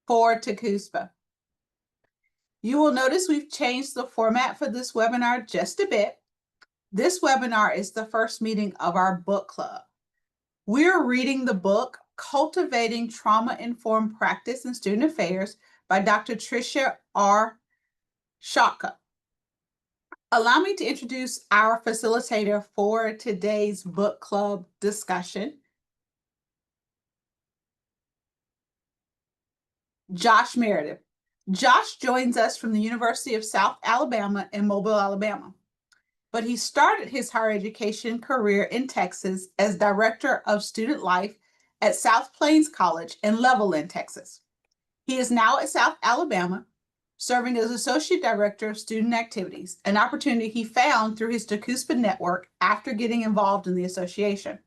for TACUSPA. You will notice we've changed the format for this webinar just a bit. This webinar is the first meeting of our book club. We're reading the book Cultivating Trauma-Informed Practice in Student Affairs by Dr. Tricia R. Shalka. Allow me to introduce our facilitator for today's book club discussion, Josh Meredith. Josh joins us from the University of South Alabama in Mobile, Alabama, but he started his higher education career in Texas as Director of Student Life at South Plains College in Levelland, Texas. He is now at South Alabama, serving as Associate Director of Student Activities, an opportunity he found through his TACUSPA network after getting involved in the association.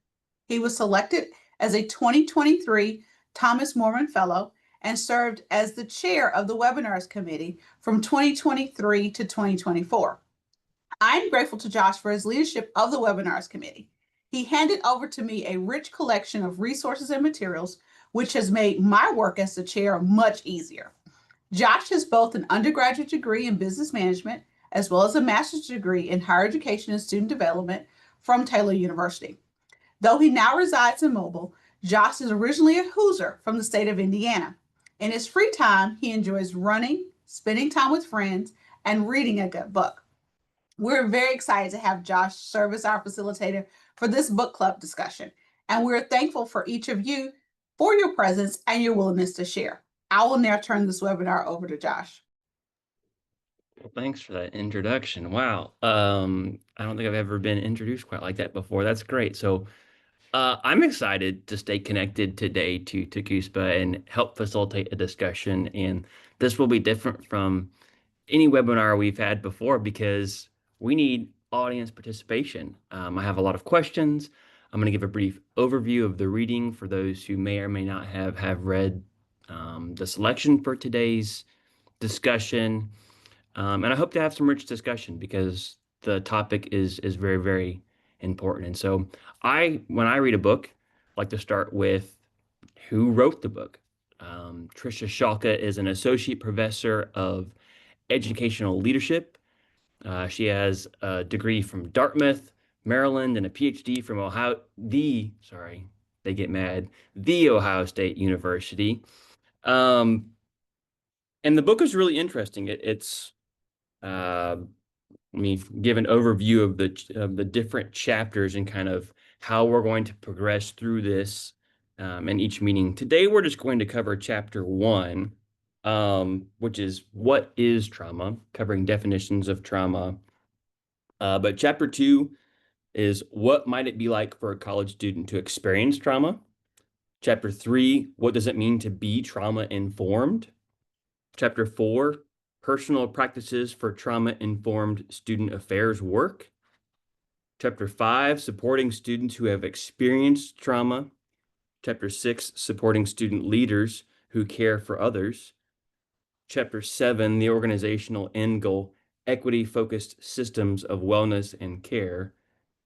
He was selected as a 2023 Thomas Mormon Fellow and served as the chair of the Webinars Committee from 2023 to 2024. I'm grateful to Josh for his leadership of the Webinars Committee. He handed over to me a rich collection of resources and materials, which has made my work as the chair much easier. Josh has both an undergraduate degree in business management as well as a master's degree in higher education and student development from Taylor University. Though he now resides in Mobile, Josh is originally a Hoosier from the state of Indiana. In his free time, he enjoys running, spending time with friends, and reading a good book. We're very excited to have Josh serve as our facilitator for this book club discussion, and we're thankful for each of you for your presence and your willingness to share. I will now turn this webinar over to Josh. Well, thanks for that introduction. Wow. I don't think I've ever been introduced quite like that before. That's great. So I'm excited to stay connected today to TACUSPA and help facilitate a discussion. And this will be different from any webinar we've had before because we need audience participation. I have a lot of questions. I'm going to give a brief overview of the reading for those who may or may not have read the selection for today's discussion. And I hope to have some rich discussion because the topic is very, very important. And so when I read a book, I like to start with who wrote the book. Tricia Shalka is an associate professor of educational leadership. She has a degree from Dartmouth, Maryland, and a PhD from the Ohio State University. And the book is really interesting. Let me give an overview of the different chapters and kind of how we're going to progress through this in each meeting. Today, we're just going to cover chapter 1, which is what is trauma, covering definitions of trauma. But chapter 2 is what might it be like for a college student to experience trauma. Chapter 3, what does it mean to be trauma-informed? Chapter 4, personal practices for trauma-informed student affairs work. Chapter 5, supporting students who have experienced trauma. Chapter 6, supporting student leaders who care for others. Chapter 7, the organizational end goal, equity-focused systems of wellness and care.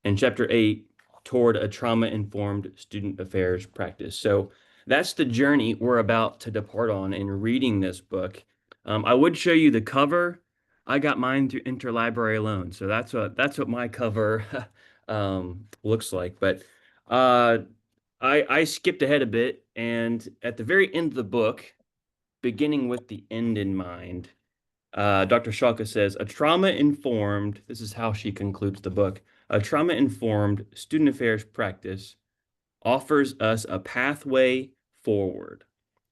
And Chapter 8, toward a trauma-informed student affairs practice. So that's the journey we're about to depart on in reading this book. I would show you the cover. I got mine through interlibrary loan, so that's what my cover looks like. But I skipped ahead a bit, and at the very end of the book, beginning with the end in mind, Dr. Shalka says, this is how she concludes the book, a trauma-informed student affairs practice offers us a pathway forward.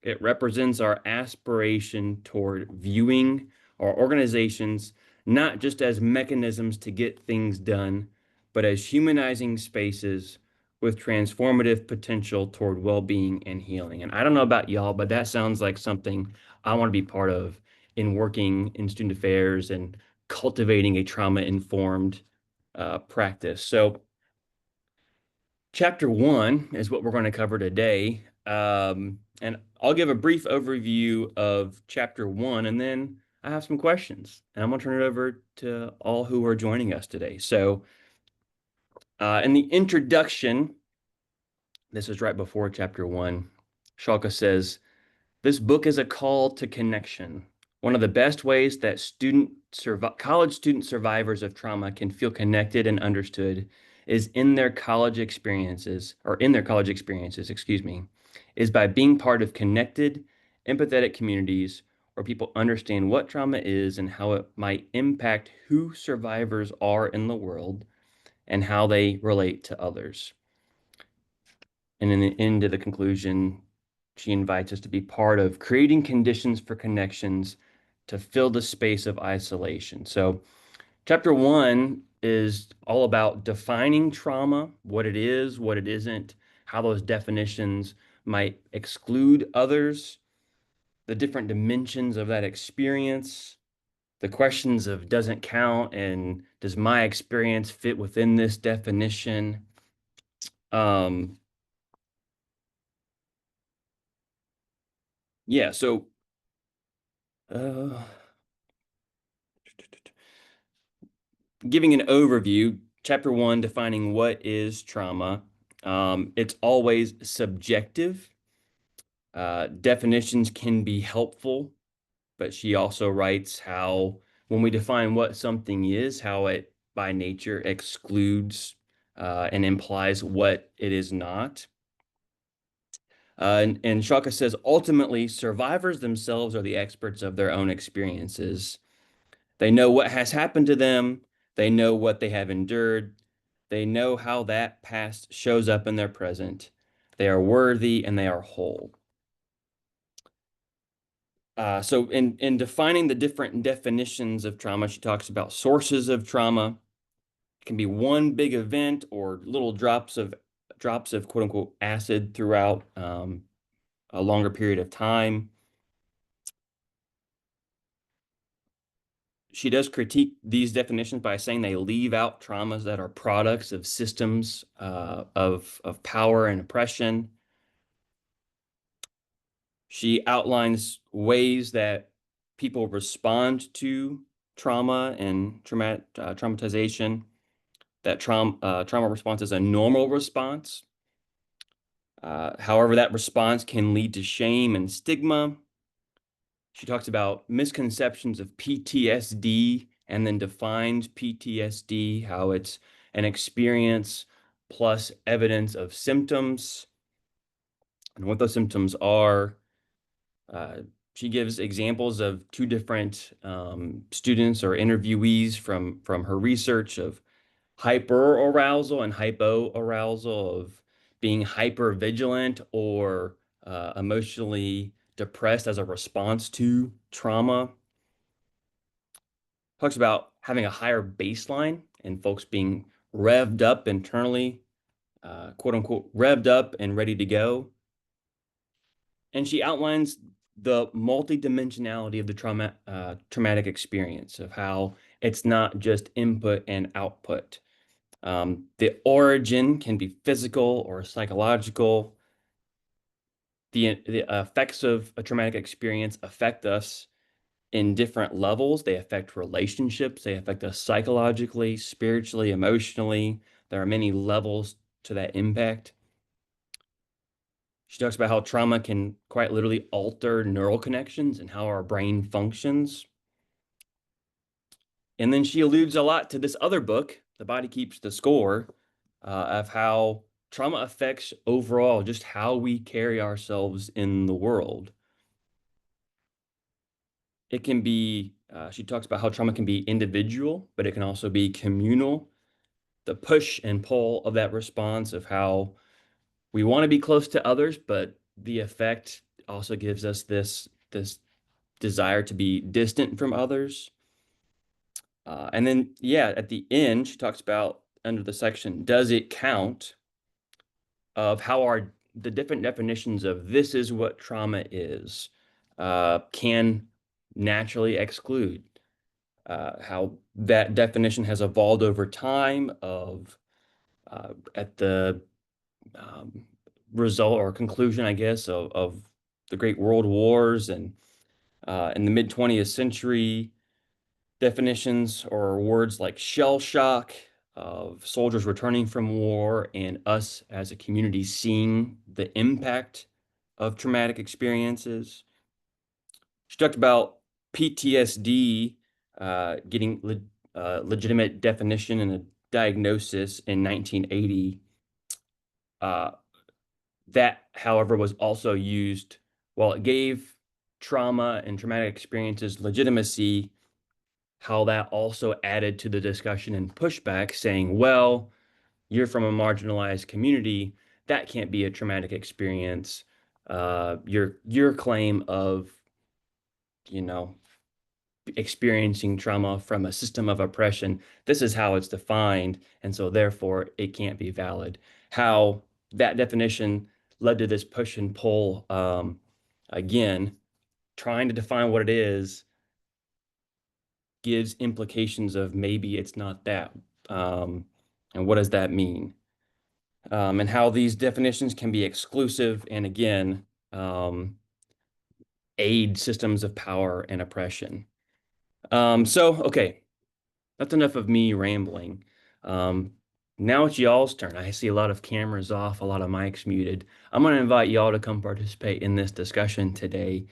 It represents our aspiration toward viewing our organizations not just as mechanisms to get things done, but as humanizing spaces with transformative potential toward well-being and healing. And I don't know about y'all, but that sounds like something I want to be part of in working in student affairs and cultivating a trauma-informed practice. So chapter 1 is what we're going to cover today. And I'll give a brief overview of chapter 1, and then I have some questions. And I'm going to turn it over to all who are joining us today. So in the introduction, this is right before chapter 1, Shalka says, This book is a call to connection. One of the best ways that college student survivors of trauma can feel connected and understood is in their college experiences, excuse me, is by being part of connected, empathetic communities where people understand what trauma is and how it might impact who survivors are in the world and how they relate to others. And in the end of the conclusion, she invites us to be part of creating conditions for connections to fill the space of isolation. So, chapter 1 is all about defining trauma, what it is, what it isn't, how those definitions might exclude others, the different dimensions of that experience, the questions of doesn't count and does my experience fit within this definition. Yeah, so uh, giving an overview, chapter 1, defining what is trauma. It's always subjective. Definitions can be helpful, but she also writes how when we define what something is, how it by nature excludes and implies what it is not. And Shalka says, ultimately, survivors themselves are the experts of their own experiences. They know what has happened to them. They know what they have endured. They know how that past shows up in their present. They are worthy and they are whole. So in defining the different definitions of trauma, she talks about sources of trauma. It can be one big event or little drops of quote unquote acid throughout a longer period of time. She does critique these definitions by saying they leave out traumas that are products of systems of power and oppression. She outlines ways that people respond to trauma and traumatization, that trauma response is a normal response. However, that response can lead to shame and stigma. She talks about misconceptions of PTSD and then defines PTSD, how it's an experience plus evidence of symptoms and what those symptoms are. She gives examples of two different students or interviewees from her research of hyperarousal and hypoarousal, of being hyper vigilant or emotionally depressed as a response to trauma. Talks about having a higher baseline and folks being revved up internally, quote unquote, revved up and ready to go. And she outlines the multidimensionality of the traumatic experience, of how it's not just input and output. The origin can be physical or psychological. The effects of a traumatic experience affect us in different levels. They affect relationships. They affect us psychologically, spiritually, emotionally. There are many levels to that impact. She talks about how trauma can quite literally alter neural connections and how our brain functions. And then she alludes a lot to this other book, The Body Keeps the Score, of how trauma affects overall just how we carry ourselves in the world. It can be, she talks about how trauma can be individual, but it can also be communal. The push and pull of that response, of how we want to be close to others, but the effect also gives us this desire to be distant from others. And then, yeah, at the end, she talks about under the section, does it count, of how the different definitions of this is what trauma is can naturally exclude. How that definition has evolved over time of at the result or conclusion, I guess, of the Great World Wars and in the mid 20th century, definitions or words like shell shock, of soldiers returning from war and us as a community seeing the impact of traumatic experiences. She talked about PTSD getting legitimate definition and a diagnosis in 1980. Uh, that, however, was also used while it gave trauma and traumatic experiences legitimacy, how that also added to the discussion and pushback, saying, well, you're from a marginalized community, that can't be a traumatic experience. Your claim of, you know, experiencing trauma from a system of oppression, this is how it's defined, and so therefore it can't be valid. How that definition led to this push and pull, again, trying to define what it is gives implications of maybe it's not that. And what does that mean? And how these definitions can be exclusive and again, aid systems of power and oppression. Okay, that's enough of me rambling. Um, Now it's y'all's turn. I see a lot of cameras off, a lot of mics muted. I'm going to invite y'all to come participate in this discussion today.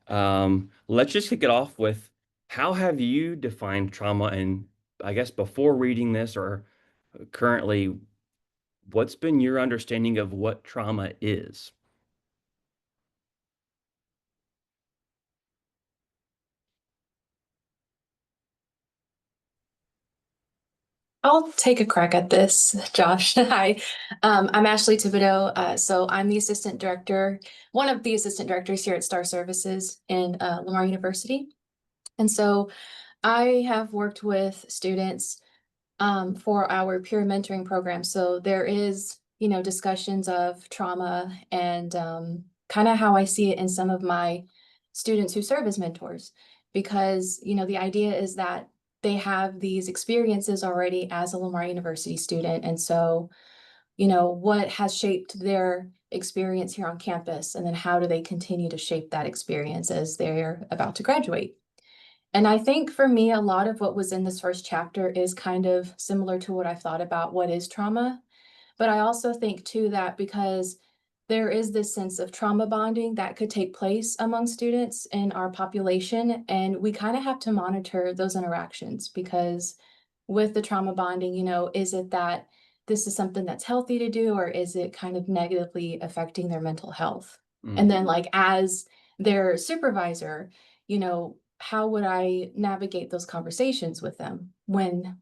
Let's just kick it off with how have you defined trauma? And I guess before reading this or currently, what's been your understanding of what trauma is? I'll take a crack at this, Josh. Hi, I'm Ashley Thibodeau. So I'm the assistant director, one of the assistant directors here at Star Services in Lamar University. And so I have worked with students for our peer mentoring program. So there is, discussions of trauma and kind of how I see it in some of my students who serve as mentors, because, the idea is that they have these experiences already as a Lamar University student. And so, what has shaped their experience here on campus, and then how do they continue to shape that experience as they're about to graduate? And I think for me, a lot of what was in this first chapter is kind of similar to what I've thought about what is trauma. But I also think too that because there is this sense of trauma bonding that could take place among students in our population, and we kind of have to monitor those interactions, because with the trauma bonding, is it that this is something that's healthy to do, or is it kind of negatively affecting their mental health? And then like as their supervisor, how would I navigate those conversations with them when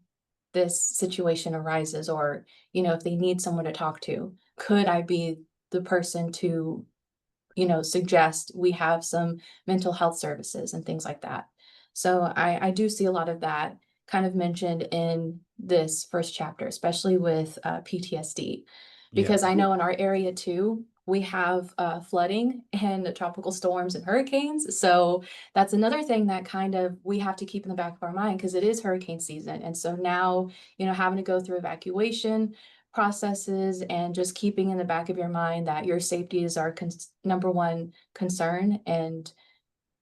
this situation arises, or, if they need someone to talk to? Could I be the person to, suggest we have some mental health services and things like that? So I do see a lot of that kind of mentioned in this first chapter, especially with PTSD, because I know in our area too, we have flooding and tropical storms and hurricanes. So that's another thing that kind of we have to keep in the back of our mind, because it is hurricane season. And so now, having to go through evacuation processes and just keeping in the back of your mind that your safety is our number one concern, and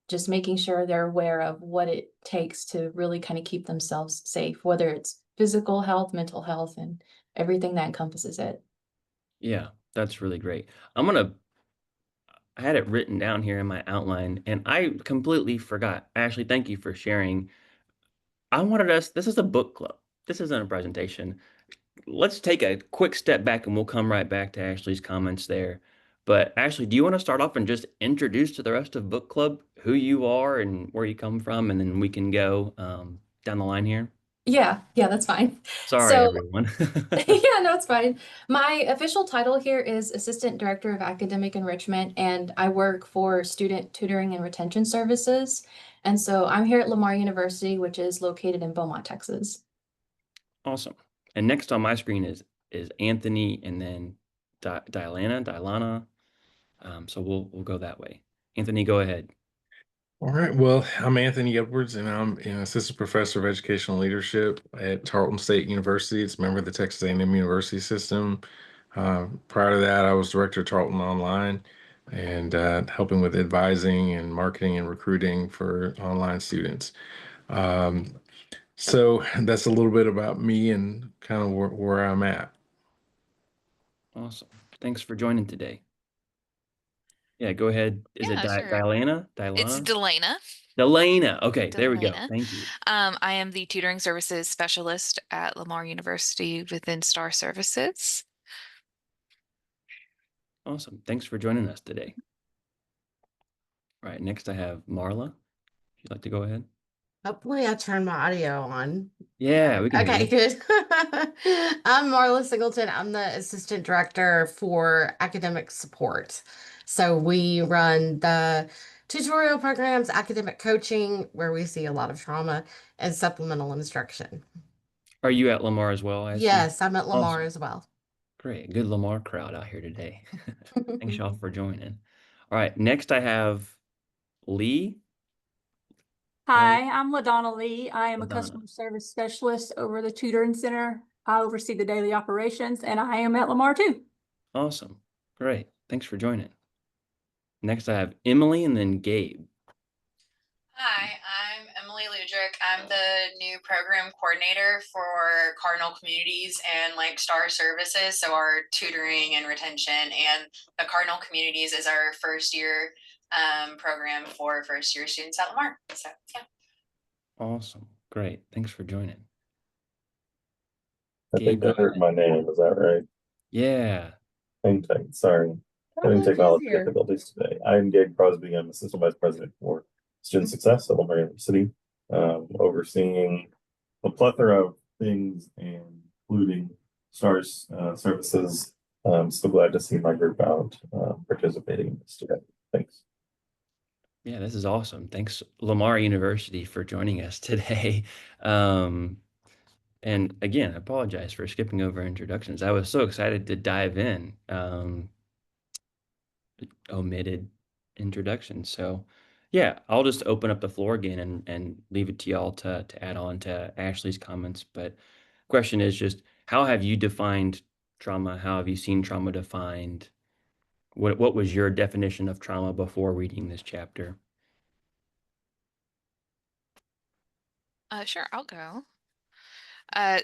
just making sure they're aware of what it takes to really kind of keep themselves safe, whether it's physical health, mental health, and everything that encompasses it. Yeah, that's really great. I had it written down here in my outline and I completely forgot. Ashley, thank you for sharing. This is a book club. This isn't a presentation. Let's take a quick step back and we'll come right back to Ashley's comments there. But Ashley, do you want to start off and just introduce to the rest of book club who you are and where you come from, and then we can go down the line here? Yeah, that's fine. Sorry, So everyone. yeah, no, it's fine. My official title here is Assistant Director of Academic Enrichment, and I work for Student Tutoring and Retention Services. And so I'm here at Lamar University, which is located in Beaumont, Texas. Awesome. And next on my screen is Anthony, and then Dialana. So we'll go that way. Anthony, go ahead. All right. Well, I'm Anthony Edwards, and I'm an assistant professor of educational leadership at Tarleton State University. It's a member of the Texas A&M University system. Prior to that, I was director of Tarleton Online and helping with advising and marketing and recruiting for online students. So that's a little bit about me and kind of where I'm at. Awesome. Thanks for joining today. Yeah, go ahead. Is it Yeah, sure. Diana? It's Dilana? Delana. Delana. Okay, there we go. Delana. Thank you. I am the tutoring services specialist at Lamar University within STAR Services. Awesome. Thanks for joining us today. All right, next I have Marla. If you'd like to go ahead. Hopefully I turned my audio on. Yeah, we can hear Okay, you. good. I'm Marla Singleton. I'm the assistant director for academic support. So we run the tutorial programs, academic coaching, where we see a lot of trauma, and supplemental instruction. Are you at Lamar as well? I assume? Yes, I'm at Lamar Awesome. as well. Great. Good Lamar crowd out here today. Thanks y'all for joining. All right, next I have Lee. Hi, I'm LaDonna Lee. I am a LaDonna. customer service specialist over the tutoring center. I oversee the daily operations, and I am at Lamar too. Awesome. Great. Thanks for joining. Next I have Emily and then Gabe. Hi, I'm Emily Ludrick. I'm the new program coordinator for Cardinal Communities and like STAR Services, so our tutoring and retention. And the Cardinal Communities is our first year program for first year students at Lamar. So yeah. Awesome. Great. Thanks for joining. I think I heard my name. Is that right? Yeah. Hang tight. Sorry. Having technology difficulties today. I'm Gabe Crosby. I'm Assistant Vice President for Student Success at Lamar University, overseeing a plethora of things, including STARS services. I'm so glad to see my group out participating in this today. Thanks. Yeah, this is awesome. Thanks, Lamar University, for joining us today. And again, I apologize for skipping over introductions. I was so excited to dive in. Omitted introduction. So yeah, I'll just open up the floor again and leave it to y'all to add on to Ashley's comments. But question is just, how have you defined trauma? How have you seen trauma defined? What was your definition of trauma before reading this chapter? Sure, I'll go.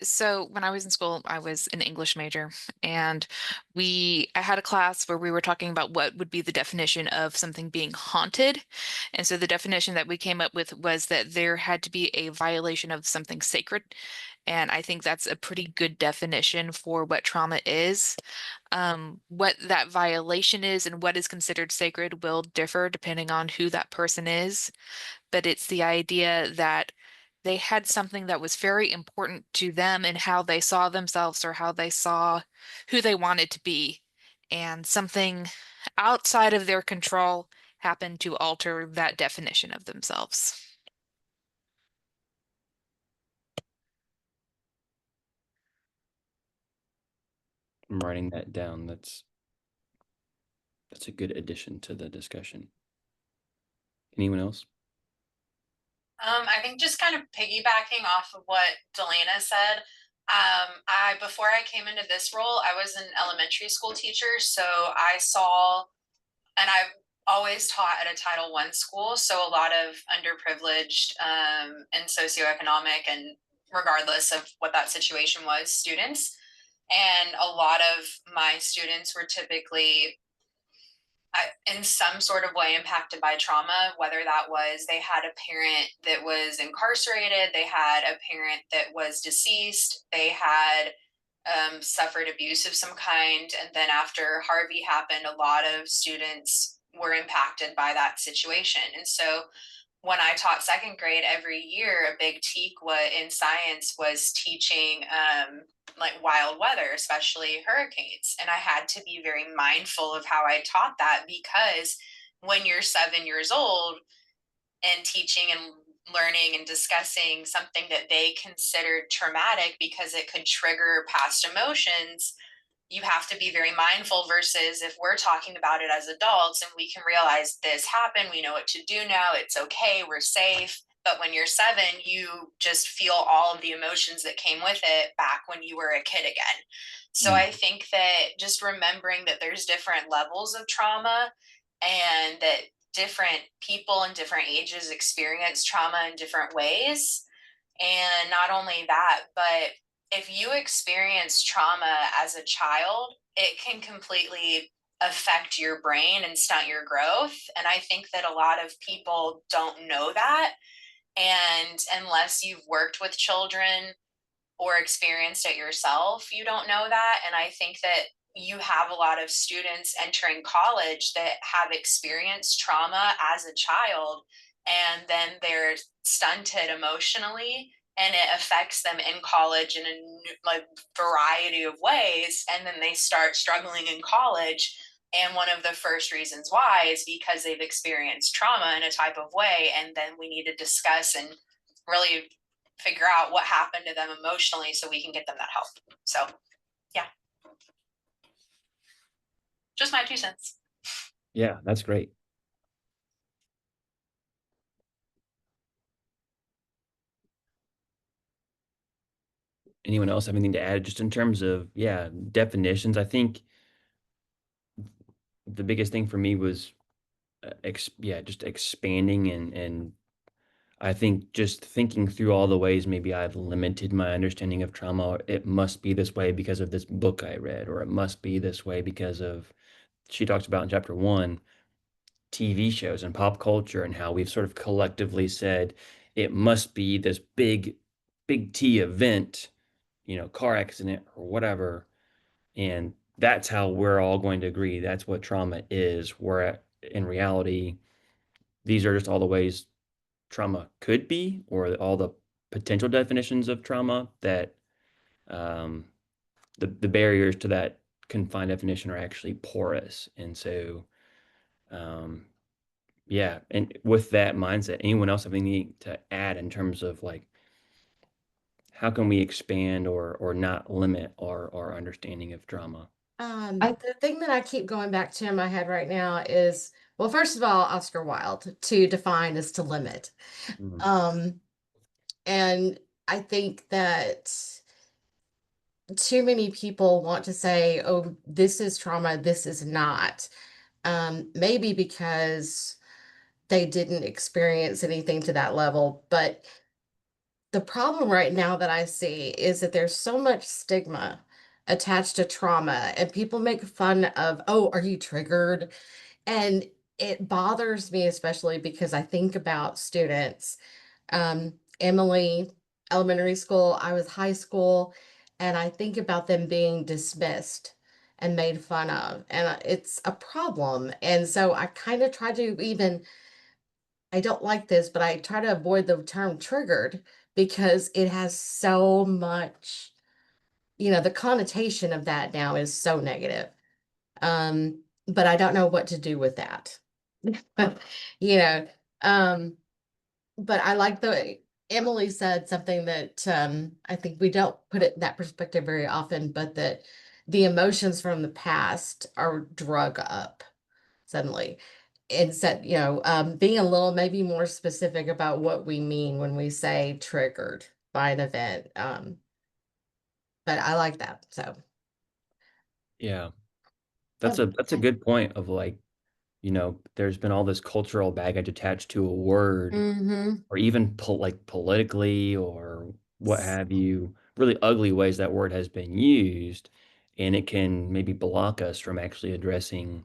So when I was in school, I was an English major, and I had a class where we were talking about what would be the definition of something being haunted. And so the definition that we came up with was that there had to be a violation of something sacred. And I think that's a pretty good definition for what trauma is. What that violation is and what is considered sacred will differ depending on who that person is. But it's the idea that they had something that was very important to them and how they saw themselves or how they saw who they wanted to be. And something outside of their control happened to alter that definition of themselves. I'm writing that down. That's a good addition to the discussion. Anyone else? I think just kind of piggybacking off of what Delana said, before I came into this role, I was an elementary school teacher. So I saw, and I've always taught at a Title I school. So a lot of underprivileged and socioeconomic, and regardless of what that situation was, students. And a lot of my students were typically in some sort of way impacted by trauma, whether that was they had a parent that was incarcerated, they had a parent that was deceased, they had suffered abuse of some kind. And then after Harvey happened, a lot of students were impacted by that situation. And so when I taught second grade every year, a big in science was teaching like wild weather, especially hurricanes. And I had to be very mindful of how I taught that, because when you're 7 years old and teaching and learning and discussing something that they considered traumatic because it could trigger past emotions, you have to be very mindful, versus if we're talking about it as adults and we can realize this happened, we know what to do now, it's okay, we're safe. But when you're 7, you just feel all of the emotions that came with it back when you were a kid again. So I think that just remembering that there's different levels of trauma, and that different people in different ages experience trauma in different ways. And not only that, but if you experience trauma as a child, it can completely affect your brain and stunt your growth. And I think that a lot of people don't know that. And unless you've worked with children or experienced it yourself, you don't know that. And I think that you have a lot of students entering college that have experienced trauma as a child, and then they're stunted emotionally, and it affects them in college in a variety of ways. And then they start struggling in college. And one of the first reasons why is because they've experienced trauma in a type of way. And then we need to discuss and really figure out what happened to them emotionally so we can get them that help. So, yeah. Just my 2 cents. Yeah, that's great. Anyone else have anything to add just in terms of, yeah, definitions? I think the biggest thing for me was, just expanding and I think just thinking through all the ways maybe I've limited my understanding of trauma. It must be this way because of this book I read, or it must be this way because of, she talks about in chapter 1, TV shows and pop culture, and how we've sort of collectively said it must be this big T event, car accident or whatever. And that's how we're all going to agree that's what trauma is. Where in reality, these are just all the ways trauma could be, or all the potential definitions of trauma that um, the barriers to that confined definition are actually porous. And so, yeah. And with that mindset, anyone else have anything to add in terms of like, how can we expand or not limit our understanding of trauma? The thing that I keep going back to in my head right now is, well, first of all, Oscar Wilde, to define is to limit. Mhm. And I think that too many people want to say, oh, this is trauma, this is not. Maybe because they didn't experience anything to that level. But the problem right now that I see is that there's so much stigma attached to trauma, and people make fun of, oh, are you triggered? And it bothers me, especially because I think about students. Emily, elementary school, I was high school, and I think about them being dismissed and made fun of, and it's a problem. And so I kind of try to even, I don't like this, but I try to avoid the term triggered because it has so much, the connotation of that now is so negative. But I don't know what to do with that. you know, um, but I like the Emily said something that I think we don't put it in that perspective very often, but that the emotions from the past are drug up suddenly. Instead, being a little maybe more specific about what we mean when we say triggered by an event. But I like that. So Yeah, that's a good point of like, there's been all this cultural baggage attached to a word, mm-hmm. or even like politically or what have you, really ugly ways that word has been used, and it can maybe block us from actually addressing,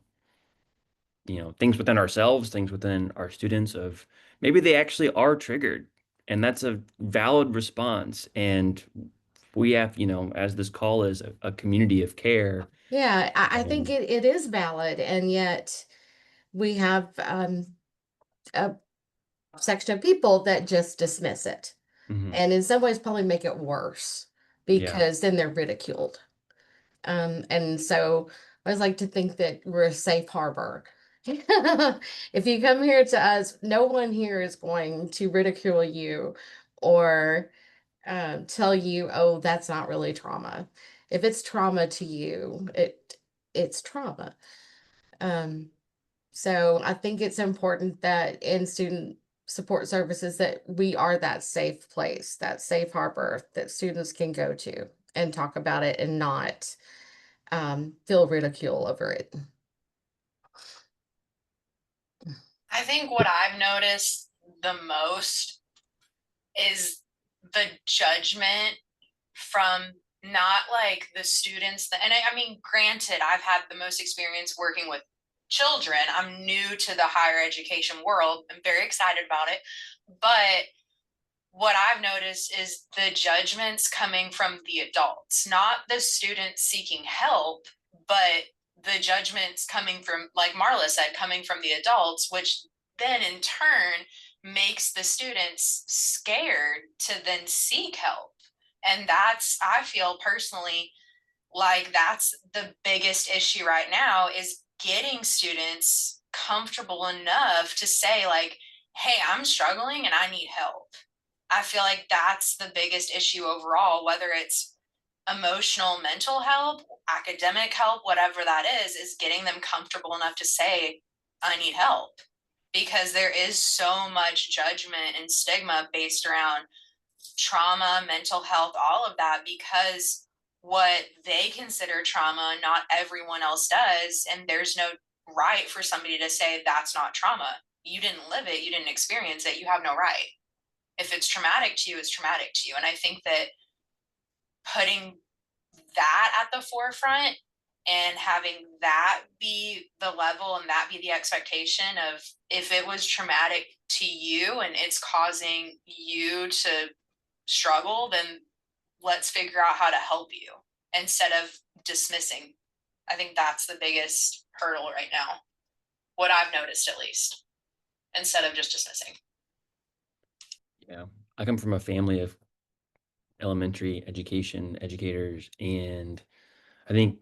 things within ourselves, things within our students, of maybe they actually are triggered, and that's a valid response. And we have, as this call is a community of care. Yeah, I think it is valid, and yet we have a section of people that just dismiss it, Mhm. and in some ways probably make it worse Yeah. because then they're ridiculed. And so I always like to think that we're a safe harbor. If you come here to us, no one here is going to ridicule you or tell you, oh, that's not really trauma. If it's trauma to you, it's trauma. So I think it's important that in student support services that we are that safe place, that safe harbor that students can go to and talk about it and not feel ridicule over it. I think what I've noticed the most is the judgment from not like the students that, and I mean, granted, I've had the most experience working with children. I'm new to the higher education world. I'm very excited about it. But what I've noticed is the judgments coming from the adults, not the students seeking help, but the judgments coming from, like Marla said, coming from the adults, which then in turn makes the students scared to then seek help. And that's, I feel personally, like that's the biggest issue right now, is getting students comfortable enough to say like, hey, I'm struggling and I need help. I feel like that's the biggest issue overall, whether it's emotional, mental help, academic help, whatever that is getting them comfortable enough to say, I need help. Because there is so much judgment and stigma based around trauma, mental health, all of that, because what they consider trauma, not everyone else does. And there's no right for somebody to say that's not trauma. You didn't live it, you didn't experience it, you have no right. If it's traumatic to you, it's traumatic to you. And I think that putting that at the forefront and having that be the level and that be the expectation of, if it was traumatic to you and it's causing you to struggle, then let's figure out how to help you instead of dismissing. I think that's the biggest hurdle right now, what I've noticed at least, instead of just dismissing. Yeah, I come from a family of elementary education educators, and I think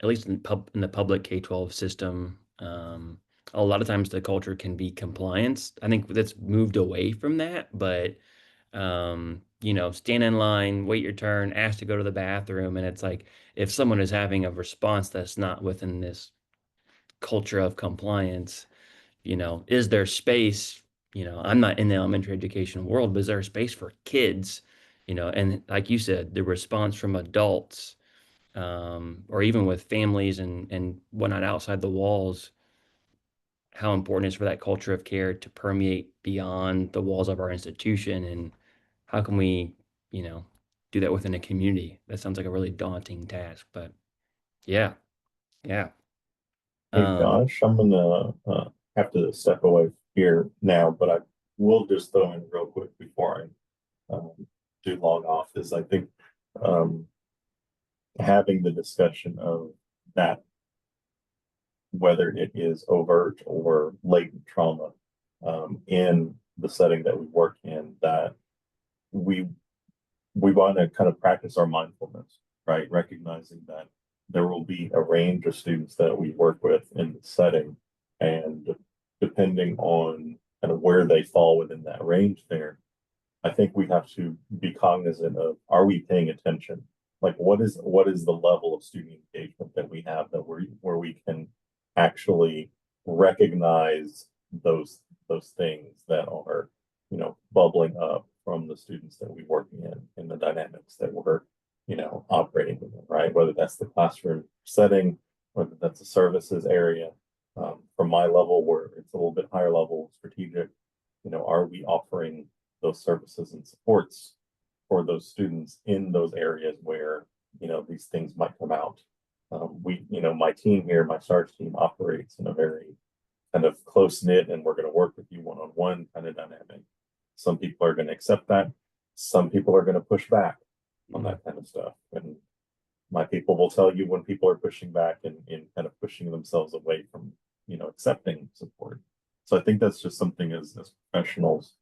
at least in the public K-12 system, a lot of times the culture can be compliance. I think that's moved away from that, but stand in line, wait your turn, ask to go to the bathroom, and it's like if someone is having a response that's not within this culture of compliance, is there space? I'm not in the elementary education world, but is there a space for kids? And like you said, the response from adults, or even with families and whatnot outside the walls, how important it is for that culture of care to permeate beyond the walls of our institution, and how can we, do that within a community? That sounds like a really daunting task, but yeah, yeah. Hey Um, Josh, I'm gonna have to step away here now, but I will just throw in real quick before I do log off, is I think um, having the discussion of that, whether it is overt or latent trauma in the setting that we work in, that we we want to kind of practice our mindfulness, right? Recognizing that there will be a range of students that we work with in the setting, and depending on kind of where they fall within that range there, I think we have to be cognizant of, are we paying attention? Like what is the level of student engagement that we have, that where we can actually recognize those things that are, bubbling up from the students that we work in the dynamics that we're, operating within, right? Whether that's the classroom setting, whether that's a services area. From my level, where it's a little bit higher level strategic, are we offering those services and supports for those students in those areas where, these things might come out? My team here, my SARS team, operates in a very kind of close knit, and we're going to work with you one-on-one kind of dynamic. Some people are going to accept that. Some people are going to push back on that kind of stuff. And my people will tell you when people are pushing back and kind of pushing themselves away from, accepting support. So I think that's just something as professionals,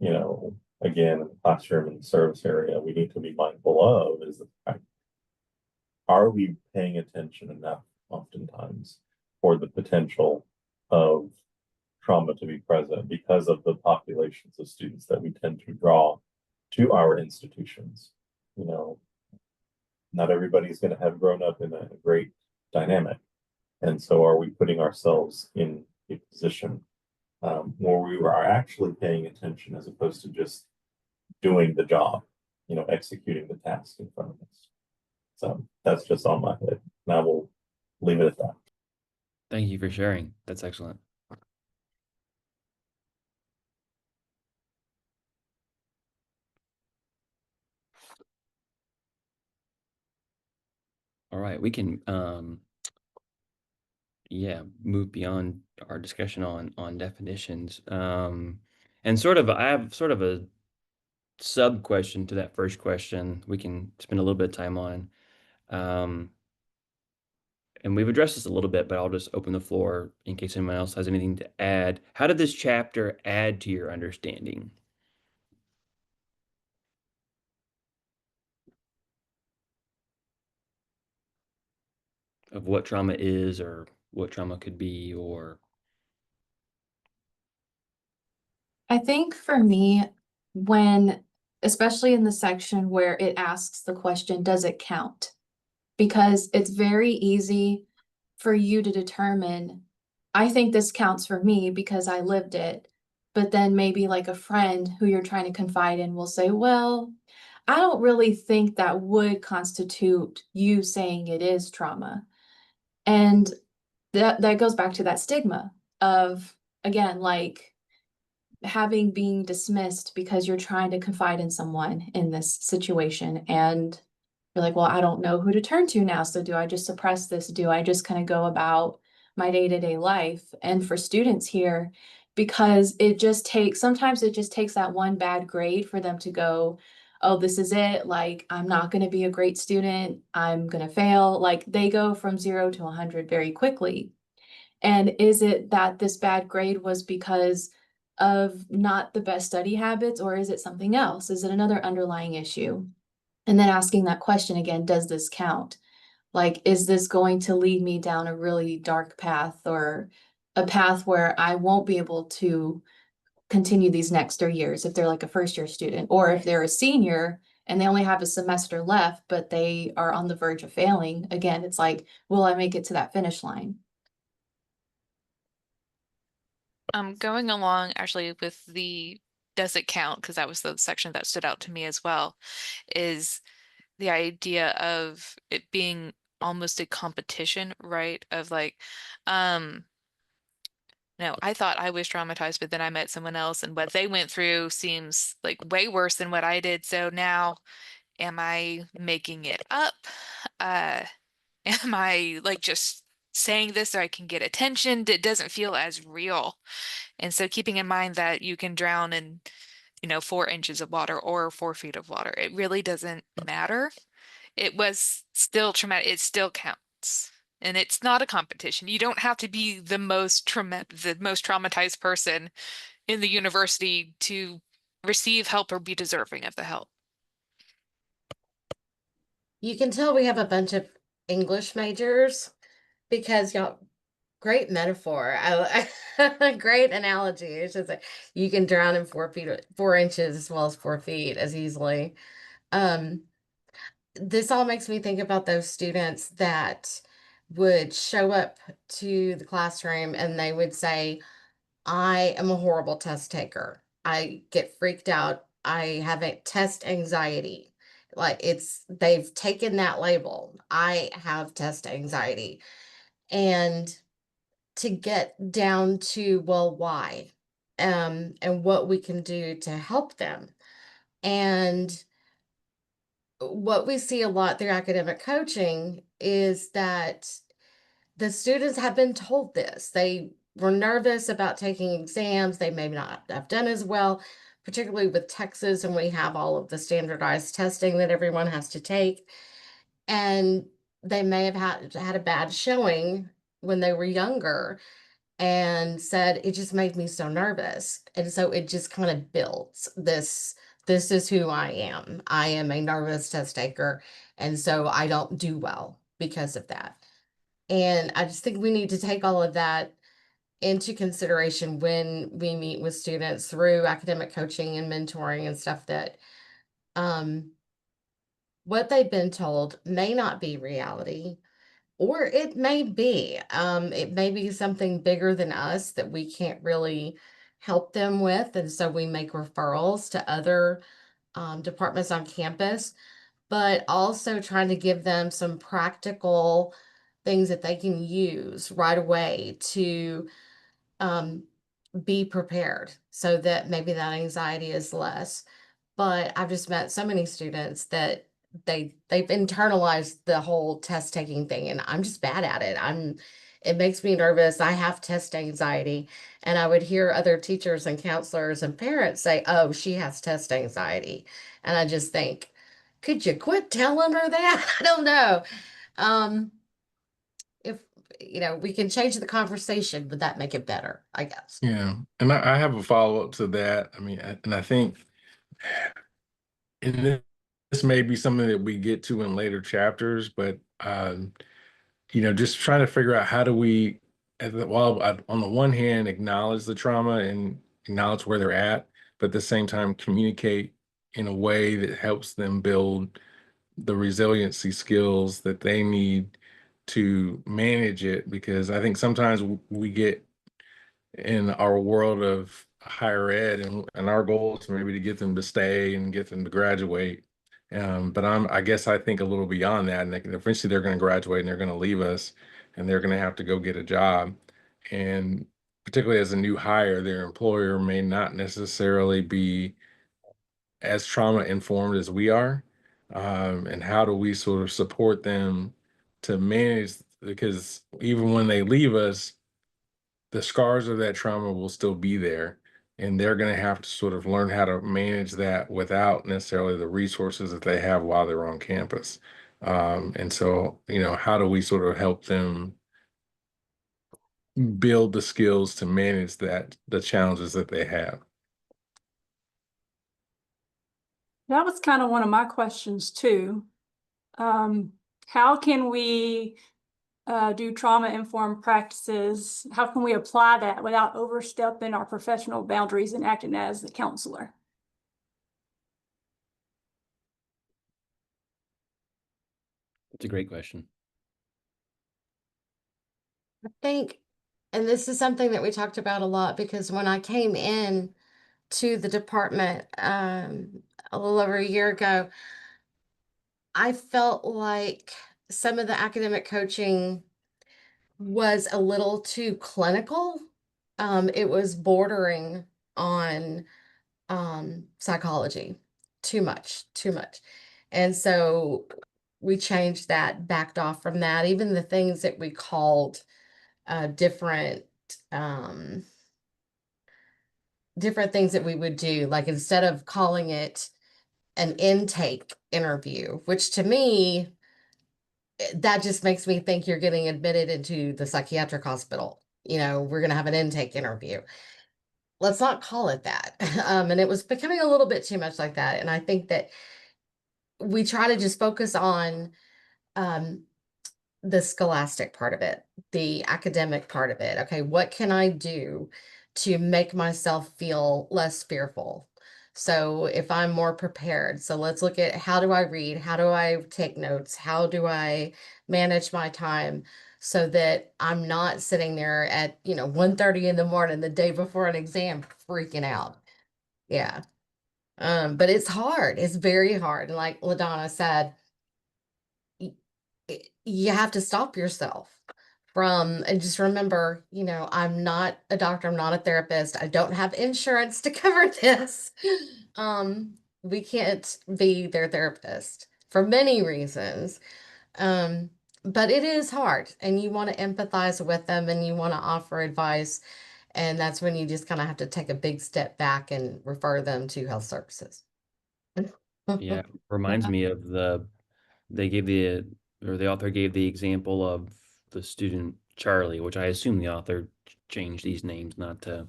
again, in the classroom and the service area, we need to be mindful of, is the fact, are we paying attention enough oftentimes for the potential of trauma to be present because of the populations of students that we tend to draw to our institutions? Not everybody's going to have grown up in a great dynamic. And so are we putting ourselves in a position where we are actually paying attention as opposed to just doing the job, executing the task in front of us? So that's just on my head. And I will leave it at that. Thank you for sharing. That's excellent. All right, we can yeah, move beyond our discussion on definitions. And sort of I have sort of a sub question to that first question we can spend a little bit of time on. And we've addressed this a little bit, but I'll just open the floor in case anyone else has anything to add. How did this chapter add to your understanding? Of what trauma is, or what trauma could be, or I think for me, when, especially in the section where it asks the question, does it count? Because it's very easy for you to determine, I think this counts for me because I lived it. But then maybe like a friend who you're trying to confide in will say, well, I don't really think that would constitute you saying it is trauma. And that goes back to that stigma of, again, like being dismissed because you're trying to confide in someone in this situation. And you're like, well, I don't know who to turn to now. So do I just suppress this? Do I just kind of go about my day-to-day life? And for students here, because sometimes it just takes that one bad grade for them to go, oh, this is it. Like, I'm not going to be a great student. I'm going to fail. Like, they go from 0 to 100 very quickly. And is it that this bad grade was because of not the best study habits, or is it something else? Is it another underlying issue? And then asking that question again, does this count? Like, is this going to lead me down a really dark path, or a path where I won't be able to continue these next 3 years if they're like a first year student, or if they're a senior and they only have a semester left, but they are on the verge of failing. Again, it's like, will I make it to that finish line? Going along actually with the does it count, because that was the section that stood out to me as well, is the idea of it being almost a competition, right? Of like, no, I thought I was traumatized, but then I met someone else and what they went through seems like way worse than what I did. So now am I making it up? Am I like just saying this so I can get attention? It doesn't feel as real. And so keeping in mind that you can drown in, 4 inches of water or 4 feet of water, it really doesn't matter. It was still traumatic. It still counts. And it's not a competition. You don't have to be the most traumatized person in the university to receive help or be deserving of the help. You can tell we have a bunch of English majors because y'all, great metaphor. Great analogy. It's just like you can drown in 4 inches as well as 4 feet as easily. This all makes me think about those students that would show up to the classroom and they would say, I am a horrible test taker. I get freaked out. I have a test anxiety. Like they've taken that label. I have test anxiety. And to get down to, well, why? And what we can do to help them. And what we see a lot through academic coaching is that the students have been told this. They were nervous about taking exams. They may not have done as well, particularly with Texas, and we have all of the standardized testing that everyone has to take. And they may have had a bad showing when they were younger and said, it just made me so nervous. And so it just kind of builds this is who I am. I am a nervous test taker. And so I don't do well because of that. And I just think we need to take all of that into consideration when we meet with students through academic coaching and mentoring and stuff, that what they've been told may not be reality, or it may be. It may be something bigger than us that we can't really help them with. And so we make referrals to other departments on campus, but also trying to give them some practical things that they can use right away to be prepared so that maybe that anxiety is less. But I've just met so many students that they've internalized the whole test taking thing, and I'm just bad at it. It makes me nervous. I have test anxiety, and I would hear other teachers and counselors and parents say, "Oh, she has test anxiety." And I just think, could you quit telling her that? I don't know. If we can change the conversation, would that make it better? I guess. Yeah. And I have a follow-up to that. I mean, and I think, and this may be something that we get to in later chapters, but just trying to figure out how do we, on the one hand, acknowledge the trauma and acknowledge where they're at, but at the same time communicate in a way that helps them build the resiliency skills that they need to manage it. Because I think sometimes we get in our world of higher ed, and our goal is maybe to get them to stay and get them to graduate. But I guess I think a little beyond that, and eventually they're going to graduate and they're going to leave us and they're going to have to go get a job. And particularly as a new hire, their employer may not necessarily be as trauma informed as we are. And how do we sort of support them to manage, because even when they leave us, the scars of that trauma will still be there, and they're going to have to sort of learn how to manage that without necessarily the resources that they have while they're on campus. And so, how do we sort of help them build the skills to manage the challenges that they have? That was kind of one of my questions too. How can we do trauma-informed practices? How can we apply that without overstepping our professional boundaries and acting as the counselor? It's a great question. I think, and this is something that we talked about a lot, because when I came in to the department a little over a year ago, I felt like some of the academic coaching was a little too clinical. It was bordering on psychology, too much. And so we changed that, backed off from that. Even the things that we called different things that we would do, like instead of calling it an intake interview, which to me, that just makes me think you're getting admitted into the psychiatric hospital. We're going to have an intake interview. Let's not call it that. And it was becoming a little bit too much like that. And I think that we try to just focus on the scholastic part of it, the academic part of it. Okay, what can I do to make myself feel less fearful? So if I'm more prepared, so let's look at, how do I read? How do I take notes? How do I manage my time so that I'm not sitting there at 1:30 in the morning the day before an exam freaking out? Yeah. But it's hard. It's very hard. And like LaDonna said, you have to stop yourself from, and just remember, I'm not a doctor, I'm not a therapist, I don't have insurance to cover this. We can't be their therapist for many reasons. But it is hard, and you want to empathize with them and you want to offer advice. And that's when you just kind of have to take a big step back and refer them to health services. Yeah, reminds me of the author gave the example of the student Charlie, which I assume the author changed these names not to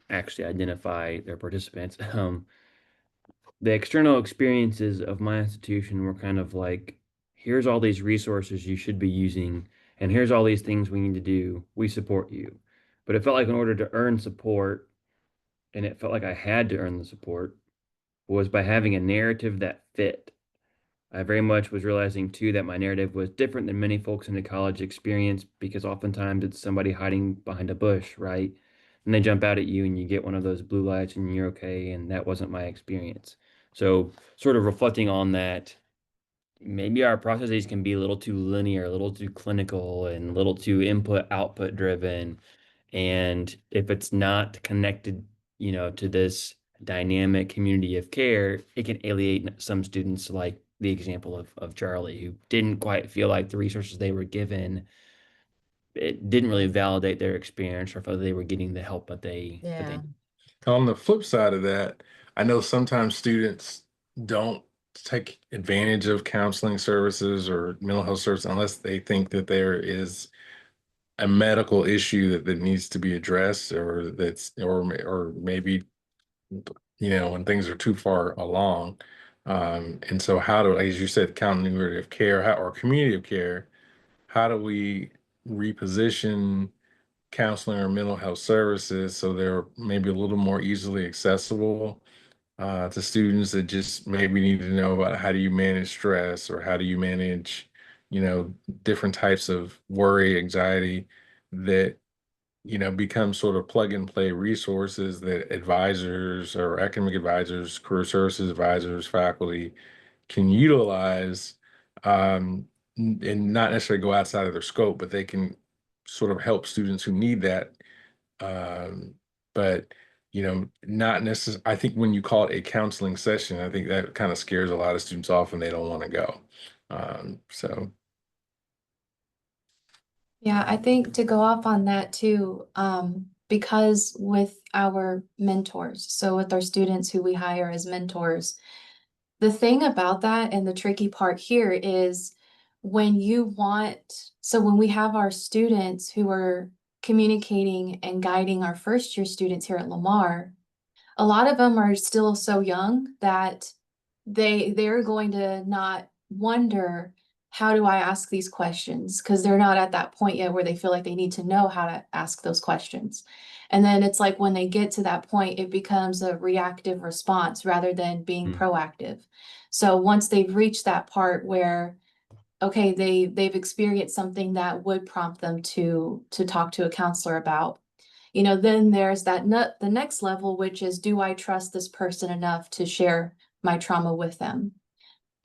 actually identify their participants. The external experiences of my institution were kind of like, here's all these resources you should be using, and here's all these things we need to do. We support you. But it felt like in order to earn support, and it felt like I had to earn the support, was by having a narrative that fit. I very much was realizing too that my narrative was different than many folks in the college experience, because oftentimes it's somebody hiding behind a bush, right? And they jump out at you and you get one of those blue lights and you're okay. And that wasn't my experience. So sort of reflecting on that, maybe our processes can be a little too linear, a little too clinical, and a little too input output driven. And if it's not connected, to this dynamic community of care, it can alienate some students like the example of Charlie, who didn't quite feel like the resources they were given, it didn't really validate their experience or whether they were getting the help that they On the flip side of that, I know sometimes students don't take advantage of counseling services or mental health services unless they think that there is a medical issue that needs to be addressed, or or maybe, when things are too far along. And so how do, as you said, continuity of care, or community of care, how do we reposition counseling or mental health services so they're maybe a little more easily accessible to students that just maybe need to know about how do you manage stress, or how do you manage, different types of worry, anxiety that, become sort of plug and play resources that advisors or academic advisors, career services advisors, faculty can utilize, and not necessarily go outside of their scope, but they can sort of help students who need that. But not necessarily. I think when you call it a counseling session, I think that kind of scares a lot of students off, and they don't want to go. So Yeah, I think to go off on that too, because with our mentors, so with our students who we hire as mentors, the thing about that and the tricky part here is when when we have our students who are communicating and guiding our first year students here at Lamar, a lot of them are still so young that they're going to not wonder, how do I ask these questions? Because they're not at that point yet where they feel like they need to know how to ask those questions. And then it's like when they get to that point, it becomes a reactive response rather than being proactive. So once they've reached that part where, okay, they've experienced something that would prompt them to talk to a counselor about, then there's the next level, which is, do I trust this person enough to share my trauma with them?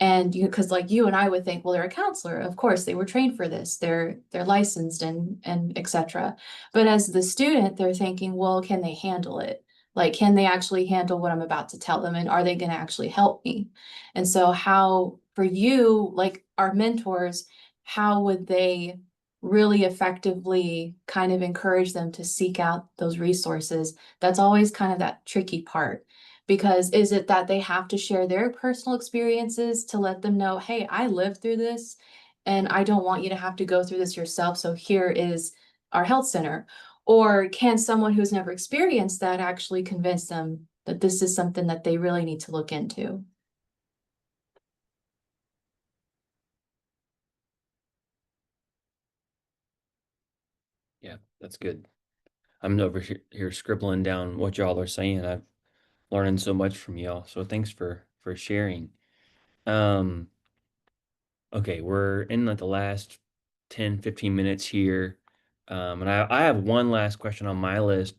And because like you and I would think, well, they're a counselor. Of course, they were trained for this. They're licensed and etc. But as the student, they're thinking, well, can they handle it? Like, can they actually handle what I'm about to tell them? And are they going to actually help me? And so how, for you, like our mentors, how would they really effectively kind of encourage them to seek out those resources? That's always kind of that tricky part. Because is it that they have to share their personal experiences to let them know, hey, I lived through this and I don't want you to have to go through this yourself. So here is our health center. Or can someone who's never experienced that actually convince them that this is something that they really need to look into? Yeah, that's good. I'm over here scribbling down what y'all are saying. I'm learning so much from y'all. So thanks for sharing. Okay, we're in like the last 10, 15 minutes here. And I have one last question on my list,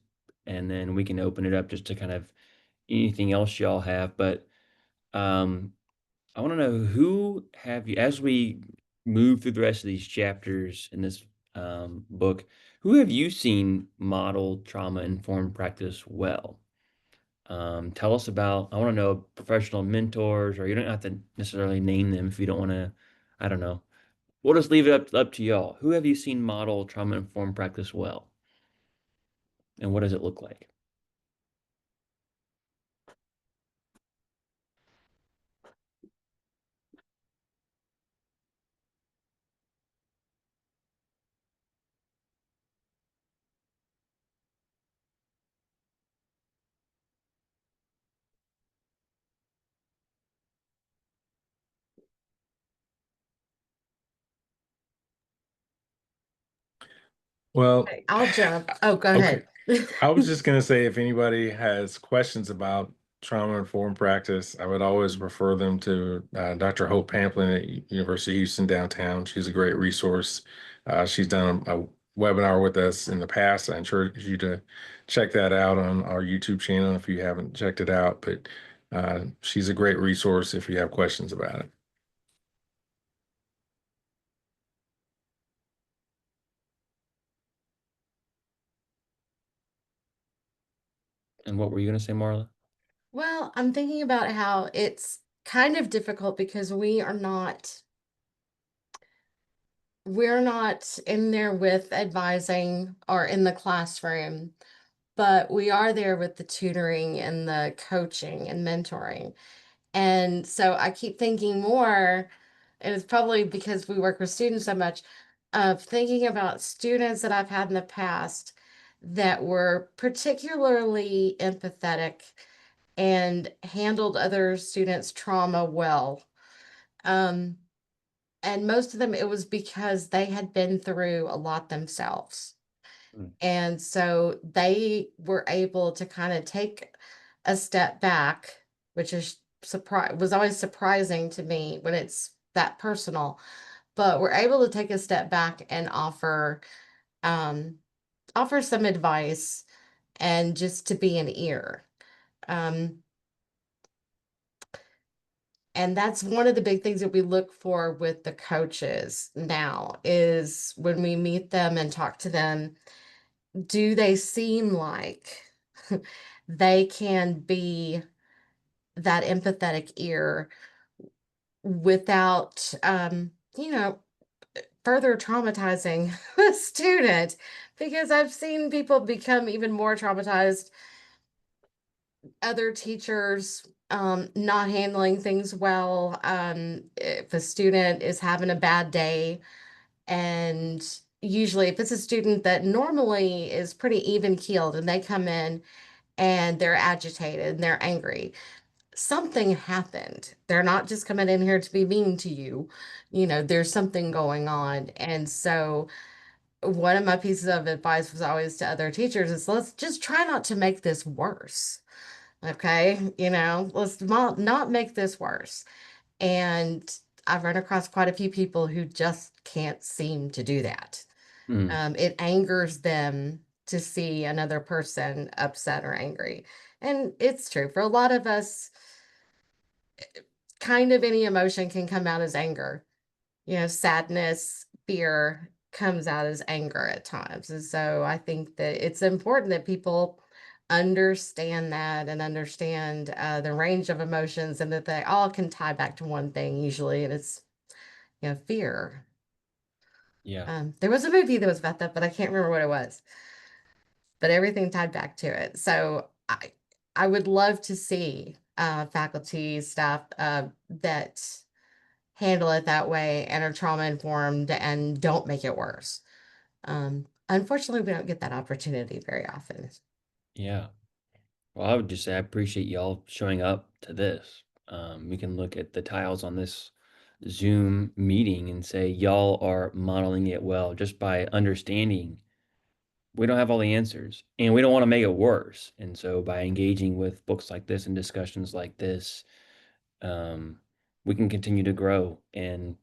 and then we can open it up just to kind of anything else y'all have. But I want to know, who have you, as we move through the rest of these chapters in this book, who have you seen model trauma-informed practice well? Tell us about, I want to know professional mentors, or you don't have to necessarily name them if you don't want to, I don't know. We'll just leave it up to y'all. Who have you seen model trauma-informed practice well? And what does it look like? Well, I'll jump. Oh, go okay. ahead. I was just going to say, if anybody has questions about trauma-informed practice, I would always refer them to Dr. Hope Pamplin at University of Houston downtown. She's a great resource. She's done a webinar with us in the past. I encourage you to check that out on our YouTube channel if you haven't checked it out. But she's a great resource if you have questions about it. And what were you going to say, Marla? Well, I'm thinking about how it's kind of difficult because we're not in there with advising or in the classroom, but we are there with the tutoring and the coaching and mentoring. And so I keep thinking more, and it's probably because we work with students so much, of thinking about students that I've had in the past that were particularly empathetic and handled other students' trauma well. Um, and most of them, it was because they had been through a lot themselves. Mm. And so they were able to kind of take a step back, which is was always surprising to me when it's that personal, but we're able to take a step back and um, offer some advice and just to be an ear. Um, and that's one of the big things that we look for with the coaches now is when we meet them and talk to them, do they seem like they can be that empathetic ear without, further traumatizing the student? Because I've seen people become even more traumatized, other teachers not handling things well. If a student is having a bad day, and usually if it's a student that normally is pretty even keeled and they come in and they're agitated and they're angry, something happened. They're not just coming in here to be mean to you. There's something going on. And so one of my pieces of advice was always to other teachers is, let's just try not to make this worse. Okay. Let's not make this worse. And I've run across quite a few people who just can't seem to do that. Mm. It angers them to see another person upset or angry. And it's true for a lot of us, kind of any emotion can come out as anger. Sadness, fear comes out as anger at times. And so I think that it's important that people understand that and understand the range of emotions, and that they all can tie back to one thing usually, and it's fear. Yeah. There was a movie that was about that, but I can't remember what it was. But everything tied back to it. So I would love to see faculty, staff that handle it that way and are trauma informed and don't make it worse. Unfortunately, we don't get that opportunity very often. Yeah. Well, I would just say I appreciate y'all showing up to this. We can look at the tiles on this Zoom meeting and say y'all are modeling it well just by understanding we don't have all the answers and we don't want to make it worse. And so by engaging with books like this and discussions like this, we can continue to grow. And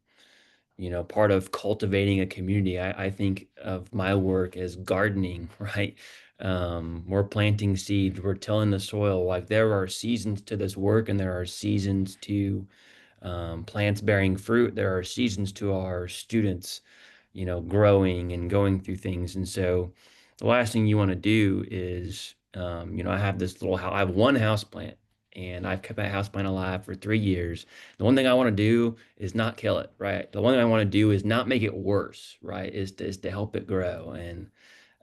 part of cultivating a community, I think of my work as gardening, right? We're planting seeds, we're tilling the soil. Like there are seasons to this work, and there are seasons to plants bearing fruit. There are seasons to our students, growing and going through things. And so the last thing you want to do is, I have this little house, I have one house plant, and I've kept that house plant alive for 3 years. The one thing I want to do is not kill it, right? The one thing I want to do is not make it worse, right? Is to help it grow. And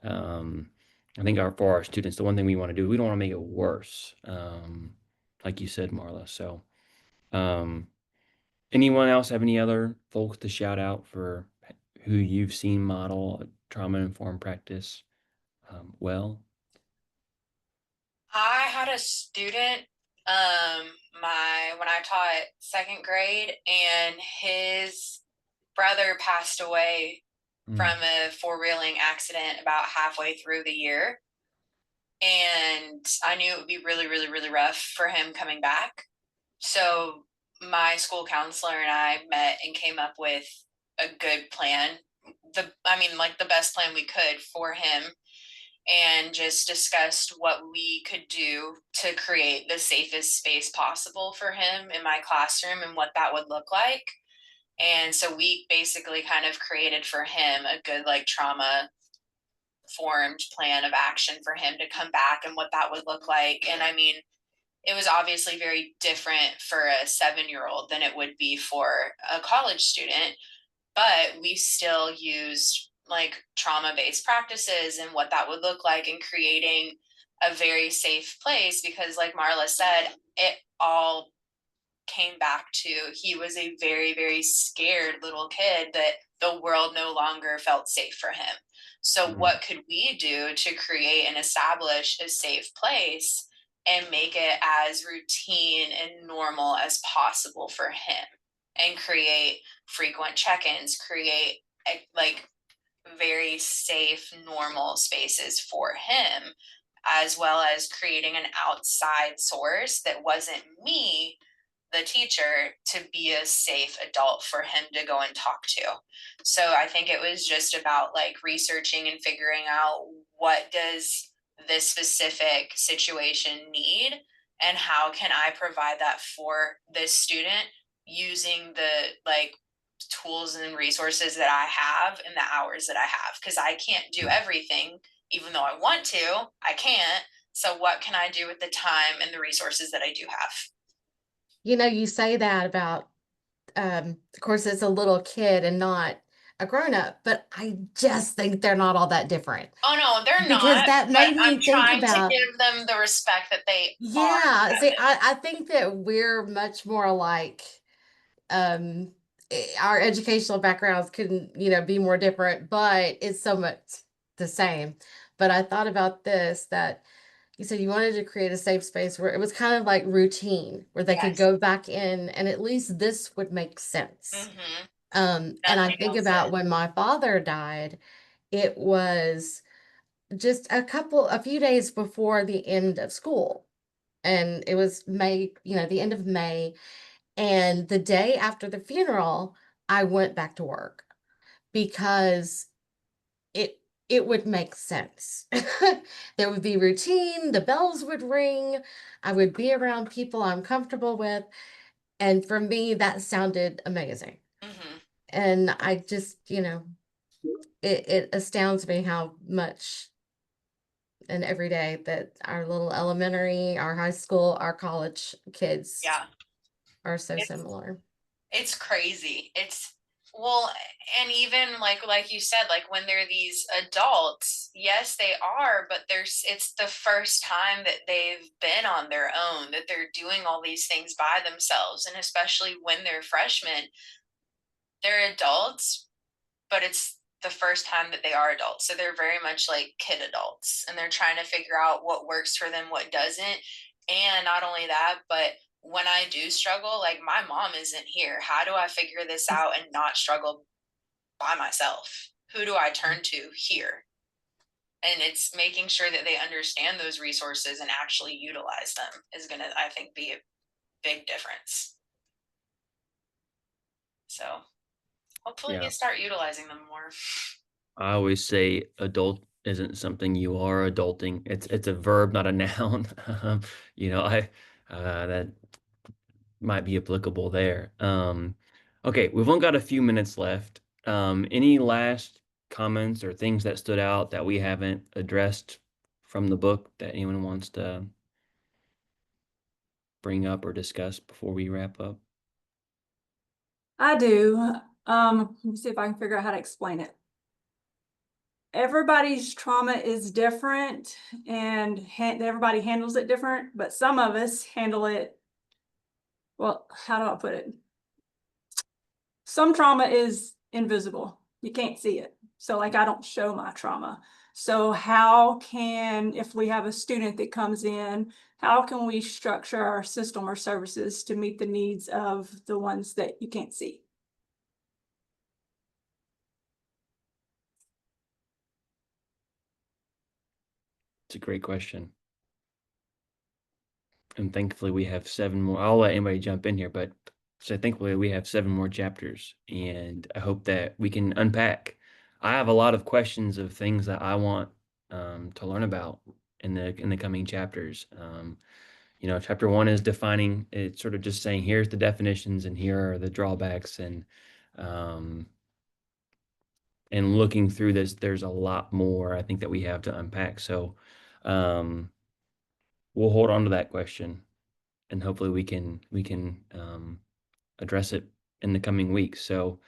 I think for our students, the one thing we want to do, we don't want to make it worse. Like you said, Marla. So, anyone else have any other folks to shout out for who you've seen model trauma-informed practice well? I had a student when I taught second grade, and his brother passed away from a four-wheeling accident about halfway through the year. And I knew it would be really, really, really rough for him coming back. So my school counselor and I met and came up with a good plan. The best plan we could for him, and just discussed what we could do to create the safest space possible for him in my classroom and what that would look like. And so we basically kind of created for him a good trauma formed plan of action for him to come back and what that would look like. And I mean, it was obviously very different for a 7-year-old than it would be for a college student, but we still used like trauma-based practices and what that would look like in creating a very safe place, because like Marla said, it all came back to he was a very, very scared little kid that the world no longer felt safe for him. So what could we do to create and establish a safe place and make it as routine and normal as possible for him, and create frequent check-ins, create like very safe, normal spaces for him, as well as creating an outside source that wasn't me, the teacher, to be a safe adult for him to go and talk to. So I think it was just about like researching and figuring out what does this specific situation need and how can I provide that for this student using the like tools and resources that I have and the hours that I have, because I can't do everything. Even though I want to, I can't. So what can I do with the time and the resources that I do have? You know, you say that about, of course, it's a little kid and not a grown up, but I just think they're not all that different. Oh no, they're not. Because that made me I'm think trying about, to give them the respect that they yeah, are. see, I think that we're much more alike. Our educational backgrounds couldn't, you know, be more different, but it's so much the same. But I thought about this, that you said you wanted to create a safe space where it was kind of like routine, where they could Yes. go back in and at least this would make sense. And I Nothing think else about did. when my father died, it was just a few days before the end of school. And it was May, you know, the end of May. And the day after the funeral, I went back to work because it it would make sense. There would be routine, the bells would ring, I would be around people I'm comfortable with, and for me that sounded amazing. And I just, you know, it astounds me how much and every day that our little elementary, our high school, our college kids Yeah, are so It's- similar. it's crazy. It's well, and even like you said, like when they're these adults, yes, they are, but it's the first time that they've been on their own, that they're doing all these things by themselves, and especially when they're freshmen, they're adults, but it's the first time that they are adults. So they're very much like kid adults, and they're trying to figure out what works for them, what doesn't. And not only that, but when I do struggle, like my mom isn't here. How do I figure this out and not struggle by myself? Who do I turn to here? And it's making sure that they understand those resources and actually utilize them is going to, I think, be a big difference. So hopefully we start utilizing them more. I always say adult isn't something you are adulting. It's a verb, not a noun. You know, that might be applicable there. Okay, we've only got a few minutes left. Any last comments or things that stood out that we haven't addressed from the book that anyone wants to bring up or discuss before we wrap up? I do. Let me see if I can figure out how to explain it. Everybody's trauma is different and everybody handles it different, but some of us handle it, well, how do I put it? Some trauma is invisible. You can't see it. So like I don't show my trauma. So how can, if we have a student that comes in, how can we structure our system or services to meet the needs of the ones that you can't see? It's a great question. And thankfully we have 7 more. I'll let anybody jump in here, but so thankfully we have 7 more chapters, and I hope that we can unpack. I have a lot of questions of things that I want to learn about in the coming chapters. You know, chapter 1 is defining. It's sort of just saying, here's the definitions and here are the drawbacks, and looking through this, there's a lot more I think that we have to unpack. So we'll hold on to that question and hopefully we can address it in the coming weeks. So,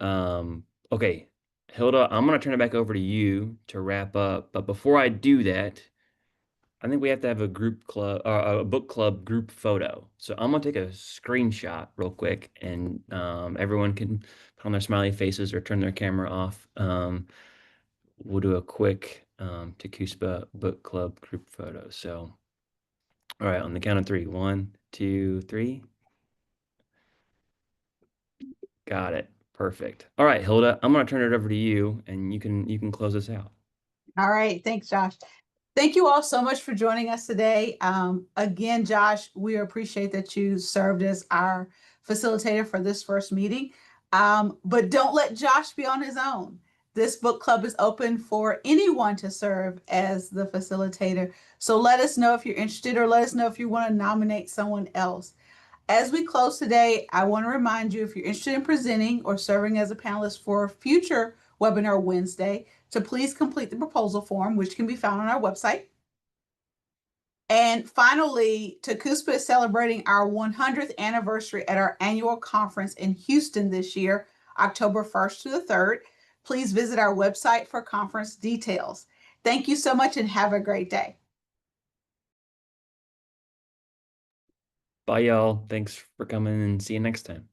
okay, Hilda, I'm going to turn it back over to you to wrap up. But before I do that, I think we have to have a group club, a book club group photo. So I'm going to take a screenshot real quick, and everyone can put on their smiley faces or turn their camera off. We'll do a quick TACUSPA book club group photo. So, all right, on the count of 3. 1, 2, 3. Got it. Perfect. All right, Hilda, I'm going to turn it over to you, and you can close us out. All right. Thanks, Josh. Thank you all so much for joining us today. Again, Josh, we appreciate that you served as our facilitator for this first meeting. But don't let Josh be on his own. This book club is open for anyone to serve as the facilitator. So let us know if you're interested, or let us know if you want to nominate someone else. As we close today, I want to remind you, if you're interested in presenting or serving as a panelist for a future webinar Wednesday, to please complete the proposal form, which can be found on our website. And finally, TACUSPA is celebrating our 100th anniversary at our annual conference in Houston this year, October 1st to the 3rd. Please visit our website for conference details. Thank you so much and have a great day. Bye, y'all. Thanks for coming, and see you next time.